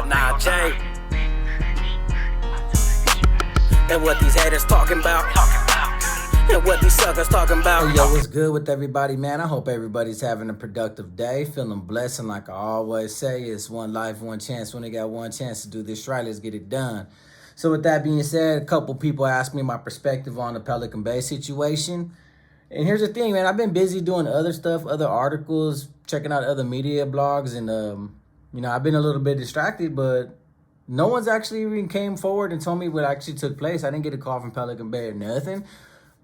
Nah, Jay. And what these haters talking about. And what these suckers talking about. Hey, yo, what's good with everybody, man? I hope everybody's having a productive day, feeling blessed, and like I always say, it's one life, one chance. When they got one chance to do this right, let's get it done. So with that being said, a couple people asked me my perspective on the Pelican Bay situation. And here's the thing, man. I've been busy doing other stuff, other articles, checking out other media blogs, and I've been a little bit distracted, but no one's actually even came forward and told me what actually took place. I didn't get a call from Pelican Bay or nothing.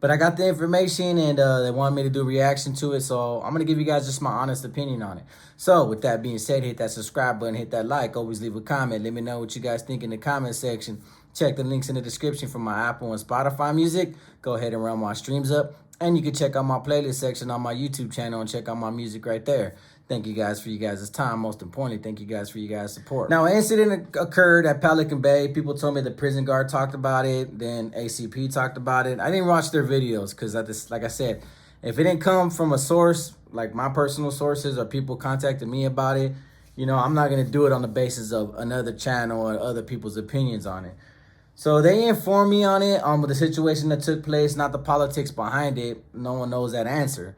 But I got the information, and they wanted me to do a reaction to it, so I'm going to give you guys just my honest opinion on it. So with that being said, hit that subscribe button, hit that like, always leave a comment. Let me know what you guys think in the comment section. Check the links in the description for my Apple and Spotify music. Go ahead and run my streams up. And you can check out my playlist section on my YouTube channel and check out my music right there. Thank you guys for you guys' time. Most importantly, thank you guys for you guys' support. Now, an incident occurred at Pelican Bay. People told me the prison guard talked about it. Then ACP talked about it. I didn't watch their videos because, like I said, if it didn't come from a source, like my personal sources or people contacted me about it, I'm not going to do it on the basis of another channel or other people's opinions on it. So they informed me on it, the situation that took place, not the politics behind it. No one knows that answer.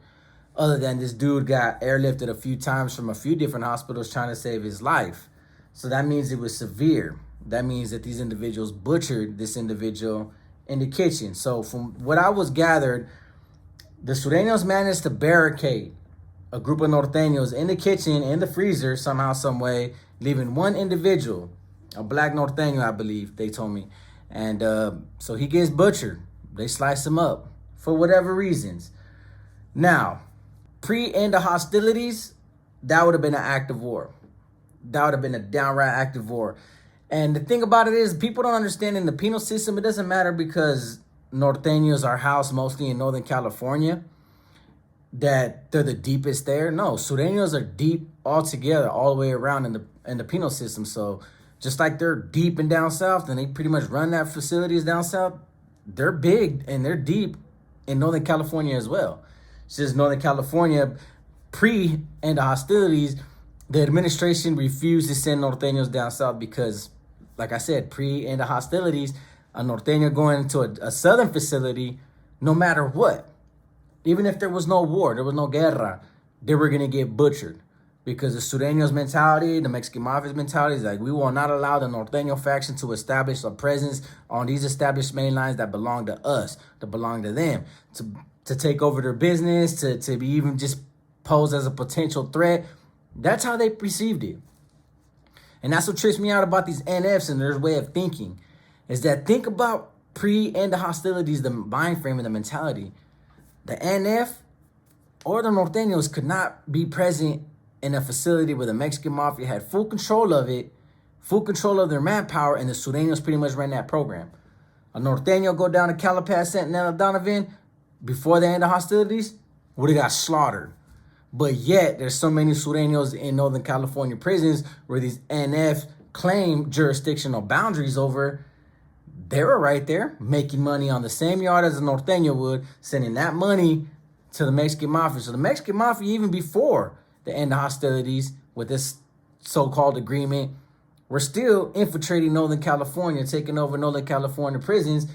Other than this dude got airlifted a few times from a few different hospitals trying to save his life. So that means it was severe. That means that these individuals butchered this individual in the kitchen. So from what I was gathered, the Surenos managed to barricade a group of Norteños in the kitchen, in the freezer, somehow, some way, leaving one individual, a black Norteño, I believe, they told me. And so he gets butchered. They slice him up for whatever reasons. Now, pre-end of hostilities, that would have been an act of war. That would have been a downright act of war. And the thing about it is, people don't understand in the penal system, it doesn't matter because Norteños are housed mostly in Northern California, that they're the deepest there. No, Sureños are deep altogether, all the way around in the penal system. So just like they're deep and down south, and they pretty much run that facilities down south, they're big and they're deep in Northern California as well. It's just Northern California, pre-end of hostilities, the administration refused to send Norteños down south because, like I said, pre-end of hostilities, a Norteño going into a southern facility, no matter what, even if there was no war, there was no guerra, they were going to get butchered. Because the Sureños mentality, the Mexican Mafia's mentality is like, we will not allow the Norteño faction to establish a presence on these established main lines that belong to us, that belong to them, to take over their business, to be even just posed as a potential threat. That's how they perceived it. And that's what trips me out about these NFs and their way of thinking, is that think about pre-end of hostilities, the mind frame and the mentality. The NF or the Norteños could not be present in a facility where the Mexican Mafia had full control of it, full control of their manpower, and the Sureños pretty much ran that program. A Norteño go down to Calipaz, Sentinel, Donovan, before the end of hostilities, would have got slaughtered. But yet, there's so many Sureños in Northern California prisons where these NF claim jurisdictional boundaries over. They were right there, making money on the same yard as a Norteño would, sending that money to the Mexican Mafia. So the Mexican Mafia, even before the end of hostilities with this so-called agreement, we're still infiltrating Northern California, taking over Northern California prisons.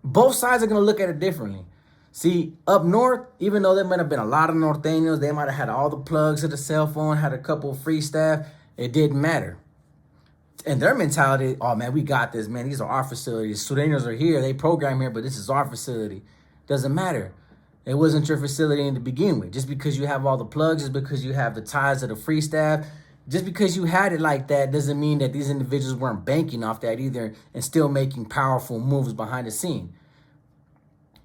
Both sides are going to look at it differently. See, up north, even though there might have been a lot of Norteños, they might have had all the plugs of the cell phone, had a couple of free staff, it didn't matter. And their mentality, oh man, we got this, man. These are our facilities. Sureños are here, they program here, but this is our facility. Doesn't matter. It wasn't your facility to begin with. Just because you have all the plugs, just because you have the ties of the free staff, just because you had it like that doesn't mean that these individuals weren't banking off that either and still making powerful moves behind the scene.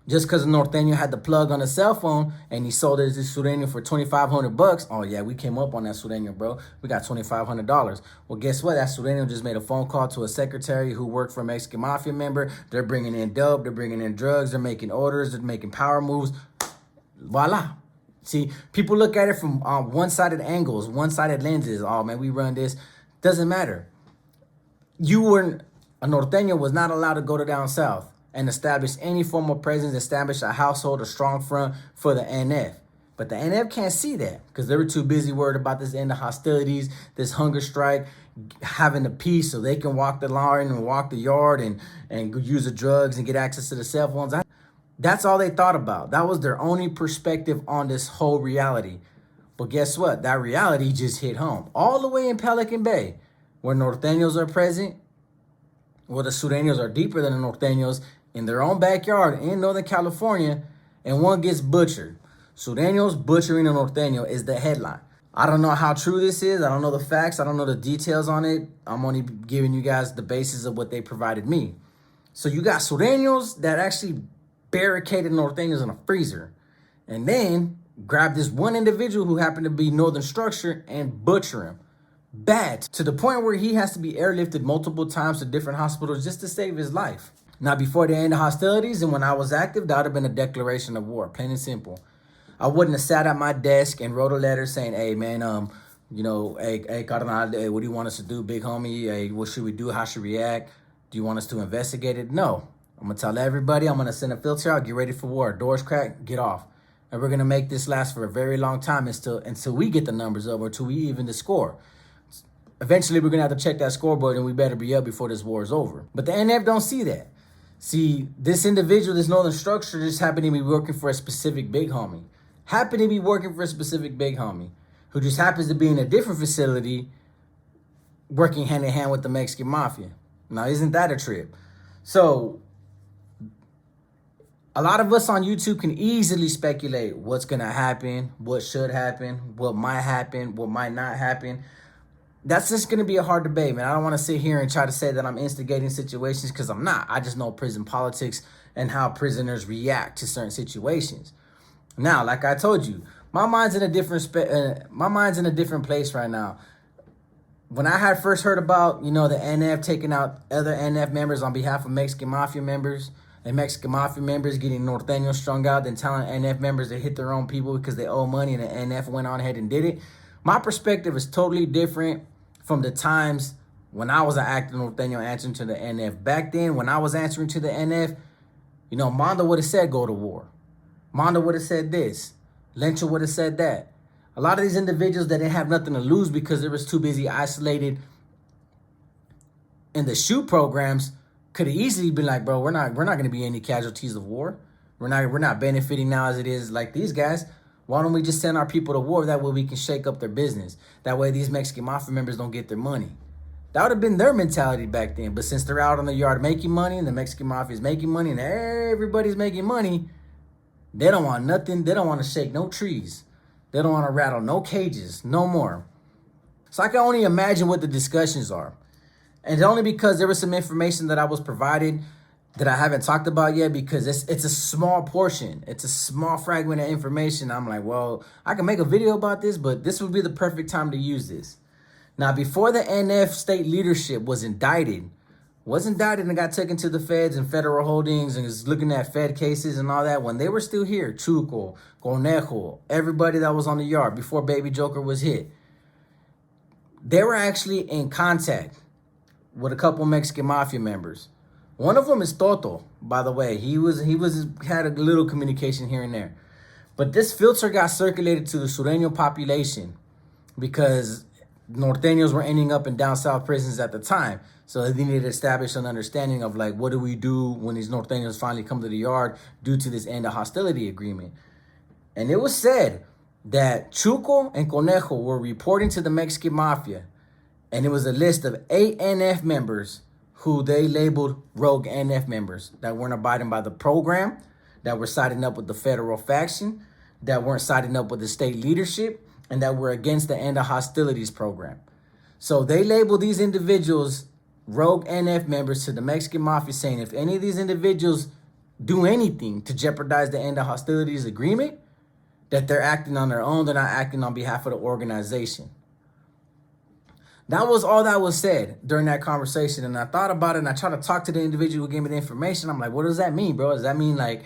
Just because a Norteño had the plug on a cell phone and he sold it to Sureno for $2,500, oh yeah, we came up on that Sureno, bro. We got $2,500. Well, guess what? That Sureno just made a phone call to a secretary who worked for a Mexican Mafia member. They're bringing in dope. They're bringing in drugs. They're making orders. They're making power moves. Voila. See, people look at it from one-sided angles, one-sided lenses. Oh, man, we run this. Doesn't matter. A Norteño was not allowed to go to down south and establish any form of presence, establish a household, a strong front for the NF. But the NF can't see that because they were too busy worried about this end of hostilities, this hunger strike, having a piece so they can walk the line and walk the yard and use the drugs and get access to the cell phones. That's all they thought about. That was their only perspective on this whole reality. But guess what? That reality just hit home. All the way in Pelican Bay, where Norteños are present, where the Sureños are deeper than the Norteños, in their own backyard in Northern California, and one gets butchered. Sureños butchering a Norteño is the headline. I don't know how true this is. I don't know the facts. I don't know the details on it. I'm only giving you guys the basis of what they provided me. So you got Sureños that actually barricaded Norteños in a freezer, and then grab this one individual who happened to be Northern Structure and butcher him. Bad. To the point where he has to be airlifted multiple times to different hospitals just to save his life. Now, before the end of hostilities and when I was active, that would have been a declaration of war, plain and simple. I wouldn't have sat at my desk and wrote a letter saying, hey, man, hey, Carnal, hey, what do you want us to do, big homie? Hey, what should we do? How should we react? Do you want us to investigate it? No. I'm going to tell everybody, I'm going to send a filter out, get ready for war. Doors crack, get off. And we're going to make this last for a very long time until we get the numbers up or until we even the score. Eventually, we're going to have to check that scoreboard, and we better be up before this war is over. But the NF don't see that. See, this individual, this Northern Structure, just happened to be working for a specific big homie. Happened to be working for a specific big homie who just happens to be in a different facility working hand-in-hand with the Mexican Mafia. Now, isn't that a trip? So, a lot of us on YouTube can easily speculate what's going to happen, what should happen, what might not happen. That's just going to be a hard debate, man. I don't want to sit here and try to say that I'm instigating situations because I'm not. I just know prison politics and how prisoners react to certain situations. Now, like I told you, my mind's in a different place right now. When I had first heard about, the NF taking out other NF members on behalf of Mexican Mafia members, and Mexican Mafia members getting Norteños strung out, then telling NF members to hit their own people because they owe money, and the NF went on ahead and did it. My perspective is totally different from the times when I was an active Norteño answering to the NF. Back then, when I was answering to the NF, Mondo would have said go to war. Mondo would have said this. Lencho would have said that. A lot of these individuals that didn't have nothing to lose because they was too busy isolated in the shoot programs could have easily been like, bro, we're not going to be any casualties of war. We're not benefiting now as it is like these guys. Why don't we just send our people to war? That way we can shake up their business. That way these Mexican Mafia members don't get their money. That would have been their mentality back then. But since they're out on the yard making money and the Mexican Mafia is making money and everybody's making money, they don't want nothing. They don't want to shake no trees. They don't want to rattle no cages, no more. So I can only imagine what the discussions are. And it's only because there was some information that I was provided that I haven't talked about yet because it's a small portion. It's a small fragment of information. I'm like, well, I can make a video about this, but this would be the perfect time to use this. Now, before the NF state leadership was indicted and got taken to the feds and federal holdings and is looking at Fed cases and all that, when they were still here, Chuco, Conejo, everybody that was on the yard before Baby Joker was hit, they were actually in contact with a couple Mexican Mafia members. One of them is Toto, by the way. He had a little communication here and there. But this filter got circulated to the Sureno population because Norteños were ending up in down south prisons at the time. So they needed to establish an understanding of like, what do we do when these Norteños finally come to the yard due to this end of hostility agreement? And it was said that Chuco and Conejo were reporting to the Mexican Mafia. And it was a list of 8 NF members who they labeled rogue NF members that weren't abiding by the program, that were siding up with the federal faction, that weren't siding up with the state leadership, and that were against the end of hostilities program. So they labeled these individuals rogue NF members to the Mexican Mafia, saying if any of these individuals do anything to jeopardize the end of hostilities agreement, that they're acting on their own, they're not acting on behalf of the organization. That was all that was said during that conversation. And I thought about it and I tried to talk to the individual who gave me the information. I'm like, what does that mean, bro? Does that mean like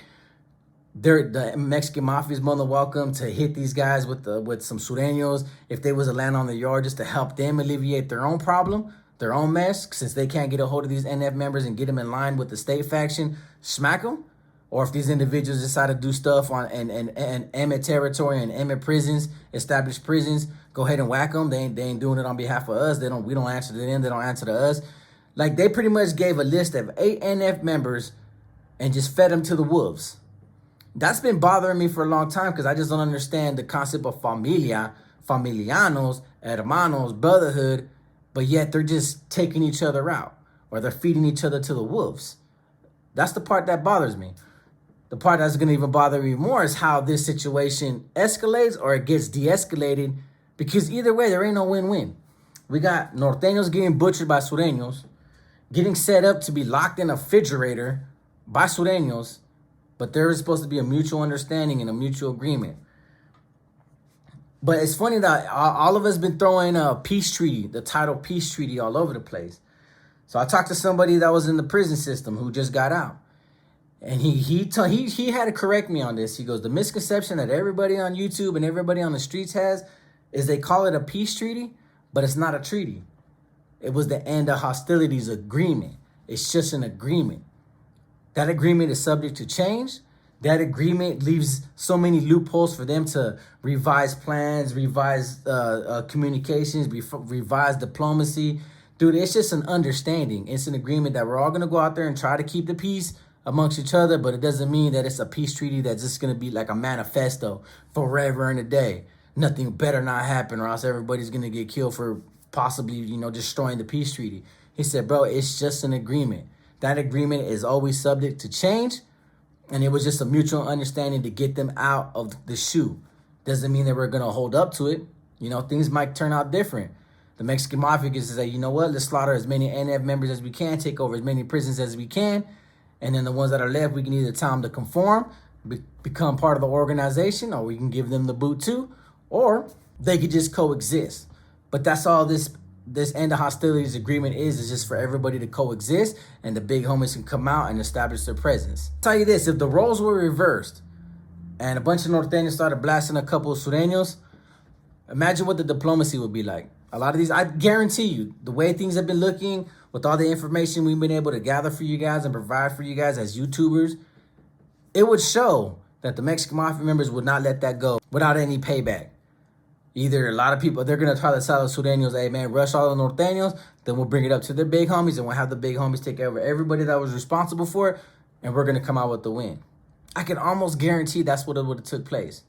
the Mexican Mafia is more than welcome to hit these guys with some Sureños if they was to land on the yard just to help them alleviate their own problem, their own mess, since they can't get a hold of these NF members and get them in line with the state faction, smack them? or if these individuals decide to do stuff on and Emmett territory and Emmett prisons, established prisons, go ahead and whack them. They ain't doing it on behalf of us. We don't answer to them. They don't answer to us. Like, they pretty much gave a list of 8 NF members and just fed them to the wolves. That's been bothering me for a long time because I just don't understand the concept of familia, familianos, hermanos, brotherhood, but yet they're just taking each other out or they're feeding each other to the wolves. That's the part that bothers me. The part that's going to even bother me more is how this situation escalates or it gets de-escalated, because either way, there ain't no win-win. We got Norteños getting butchered by Sureños, getting set up to be locked in a refrigerator by Sureños, but there is supposed to be a mutual understanding and a mutual agreement. But it's funny that all of us been throwing a peace treaty, the title peace treaty, all over the place. So I talked to somebody that was in the prison system who just got out. And he had to correct me on this. He goes, the misconception that everybody on YouTube and everybody on the streets has is they call it a peace treaty, but it's not a treaty. It was the end of hostilities agreement. It's just an agreement. That agreement is subject to change. That agreement leaves so many loopholes for them to revise plans, revise communications, revise diplomacy. Dude, it's just an understanding. It's an agreement that we're all going to go out there and try to keep the peace amongst each other, but it doesn't mean that it's a peace treaty that's just going to be like a manifesto forever and a day. Nothing better not happen or else everybody's going to get killed for possibly, destroying the peace treaty. He said, bro, it's just an agreement. That agreement is always subject to change, and it was just a mutual understanding to get them out of the shoe. Doesn't mean that we're going to hold up to it. Things might turn out different. The Mexican Mafia gets to say, you know what, let's slaughter as many NF members as we can, take over as many prisons as we can, and then the ones that are left, we can either tell them to conform, become part of the organization, or we can give them the boot too, or they could just coexist. But that's all this end of hostilities agreement is just for everybody to coexist, and the big homies can come out and establish their presence. I'll tell you this, if the roles were reversed and a bunch of Norteños started blasting a couple of Sureños, imagine what the diplomacy would be like. A lot of these, I guarantee you, the way things have been looking, with all the information we've been able to gather for you guys and provide for you guys as YouTubers, it would show that the Mexican Mafia members would not let that go without any payback. Either a lot of people, they're going to try to tell the Sureños, hey man, rush all the Norteños, then we'll bring it up to their big homies and we'll have the big homies take over everybody that was responsible for it, and we're going to come out with the win. I can almost guarantee that's what it would have took place.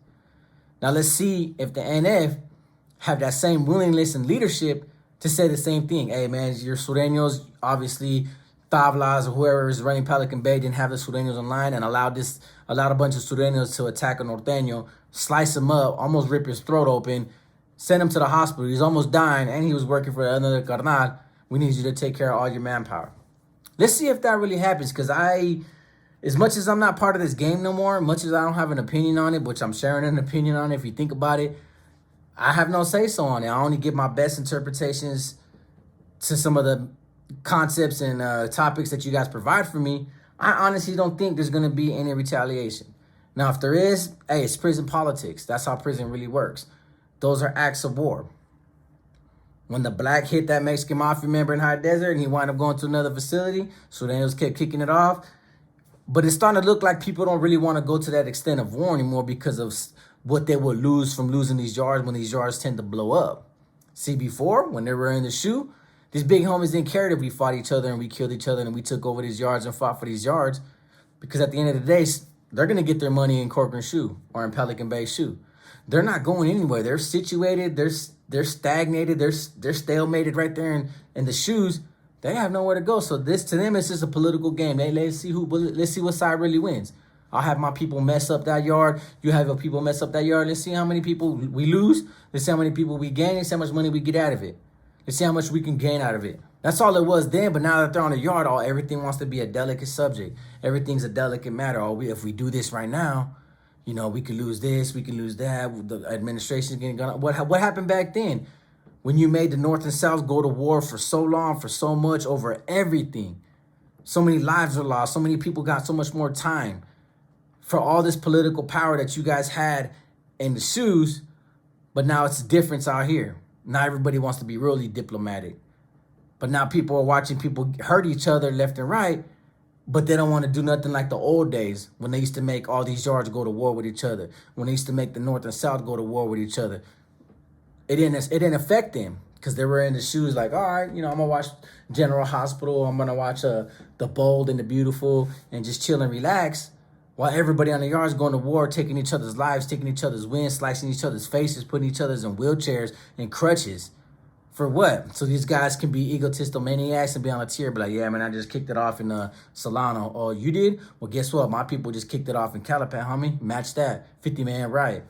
Now let's see if the NF have that same willingness and leadership to say the same thing. Hey man, your Sureños, obviously Tablas or whoever is running Pelican Bay didn't have the Sureños online and allowed a bunch of Sureños to attack a Norteño, slice him up, almost rip his throat open, send him to the hospital. He's almost dying and he was working for another carnal. We need you to take care of all your manpower. Let's see if that really happens, because as much as I'm not part of this game no more, much as I don't have an opinion on it, which I'm sharing an opinion on it if you think about it, I have no say-so on it. I only give my best interpretations to some of the concepts and topics that you guys provide for me. I honestly don't think there's going to be any retaliation. Now, if there is, hey, it's prison politics. That's how prison really works. Those are acts of war. When the black hit that Mexican Mafia member in High Desert and he wound up going to another facility, so they just kept kicking it off. But it's starting to look like people don't really want to go to that extent of war anymore because of what they would lose from losing these yards when these yards tend to blow up. See, before, when they were in the shoe, these big homies didn't care if we fought each other and we killed each other and we took over these yards and fought for these yards, because at the end of the day, they're going to get their money in Corcoran Shoe or in Pelican Bay Shoe. They're not going anywhere. They're situated. They're stagnated. They're stalemated right there in the shoes. They have nowhere to go. So this, to them, it's just a political game. Let's see what side really wins. I'll have my people mess up that yard. You have your people mess up that yard. Let's see how many people we lose. Let's see how many people we gain. Let's see how much money we get out of it. Let's see how much we can gain out of it. That's all it was then. But now that they're on the yard, everything wants to be a delicate subject. Everything's a delicate matter. If we do this right now, we could lose this, we could lose that. The administration's getting gone. What happened back then? When you made the North and South go to war for so long, for so much, over everything. So many lives are lost. So many people got so much more time. For all this political power that you guys had in the shoes, but now it's a difference out here. Now everybody wants to be really diplomatic. But now people are watching people hurt each other left and right, But they don't want to do nothing like the old days when they used to make all these yards go to war with each other, when they used to make the North and South go to war with each other. It didn't affect them because they were in the shoes like, all right, I'm going to watch General Hospital. I'm going to watch The Bold and the Beautiful and just chill and relax while everybody on the yards going to war, taking each other's lives, taking each other's wins, slicing each other's faces, putting each other's in wheelchairs and crutches. For what? So these guys can be egotistical maniacs and be on a tier, be like, yeah, man, I just kicked it off in Solano. Oh, you did? Well, guess what? My people just kicked it off in Calipat, homie. Match that. 50-man riot.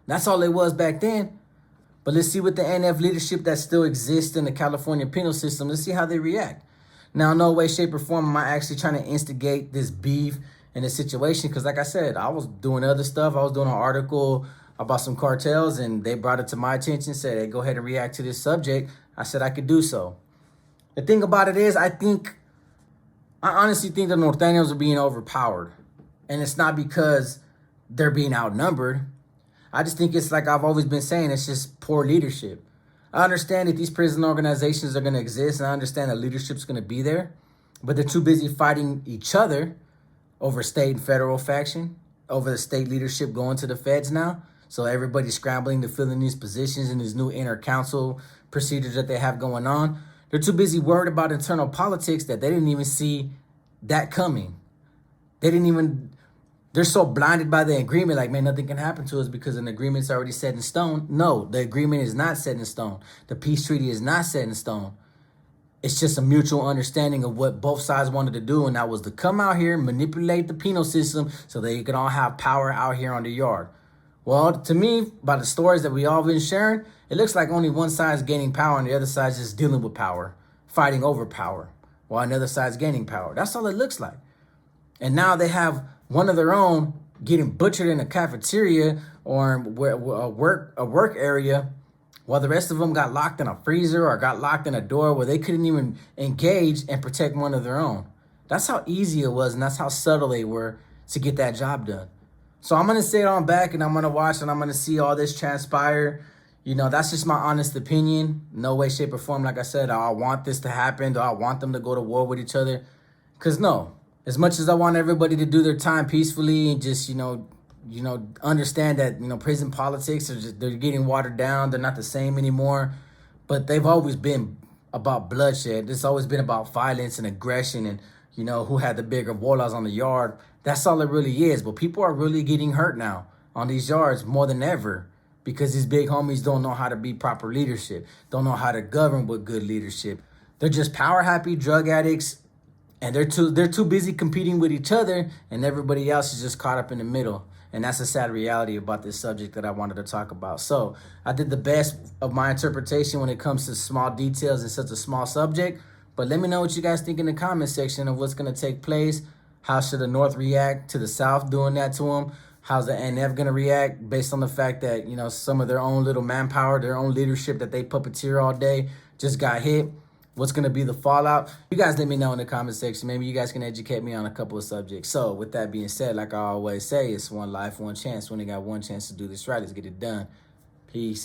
That's all it was back then. But let's see what the NF leadership that still exists in the California penal system, let's see how they react. Now, no way, shape, or form am I actually trying to instigate this beef in this situation. Because like I said, I was doing other stuff. I was doing an article about some cartels, and they brought it to my attention, said, hey, go ahead and react to this subject. I said I could do so. The thing about it is, I honestly think the Nortenos are being overpowered. And it's not because they're being outnumbered. I just think it's like I've always been saying, it's just poor leadership. I understand that these prison organizations are going to exist, and I understand that leadership's going to be there, but they're too busy fighting each other over state and federal faction, over the state leadership going to the feds now. So everybody's scrambling to fill in these positions in these new inter-council procedures that they have going on. They're too busy worried about internal politics that they didn't even see that coming. They're so blinded by the agreement, like, man, nothing can happen to us because an agreement's already set in stone. No, the agreement is not set in stone. The peace treaty is not set in stone. It's just a mutual understanding of what both sides wanted to do, and that was to come out here, manipulate the penal system so they could all have power out here on the yard. Well, to me, by the stories that we all been sharing, it looks like only one side's gaining power and the other side's just dealing with power, fighting over power, while another side's gaining power. That's all it looks like. And now they have one of their own getting butchered in a cafeteria or a work area, while the rest of them got locked in a freezer or got locked in a door where they couldn't even engage and protect one of their own. That's how easy it was, and that's how subtle they were to get that job done. So I'm going to sit on back and I'm going to watch and I'm going to see all this transpire. That's just my honest opinion. No way, shape, or form. Like I said, I want this to happen. Do I want them to go to war with each other? Because no. As much as I want everybody to do their time peacefully and just, understand that, prison politics they're getting watered down. They're not the same anymore. But they've always been about bloodshed. It's always been about violence and aggression and, who had the bigger bolas on the yard. That's all it really is. But people are really getting hurt now on these yards more than ever because these big homies don't know how to be proper leadership, don't know how to govern with good leadership. They're just power happy drug addicts, and they're too busy competing with each other, and everybody else is just caught up in the middle. And that's a sad reality about this subject that I wanted to talk about. So I did the best of my interpretation when it comes to small details in such a small subject. But let me know what you guys think in the comment section of what's going to take place. How should the North react to the South doing that to them? How's the NF going to react based on the fact that, some of their own little manpower, their own leadership that they puppeteer all day just got hit? What's going to be the fallout? You guys let me know in the comment section. Maybe you guys can educate me on a couple of subjects. So with that being said, like I always say, it's one life, one chance. We only got one chance to do this right. Let's get it done. Peace.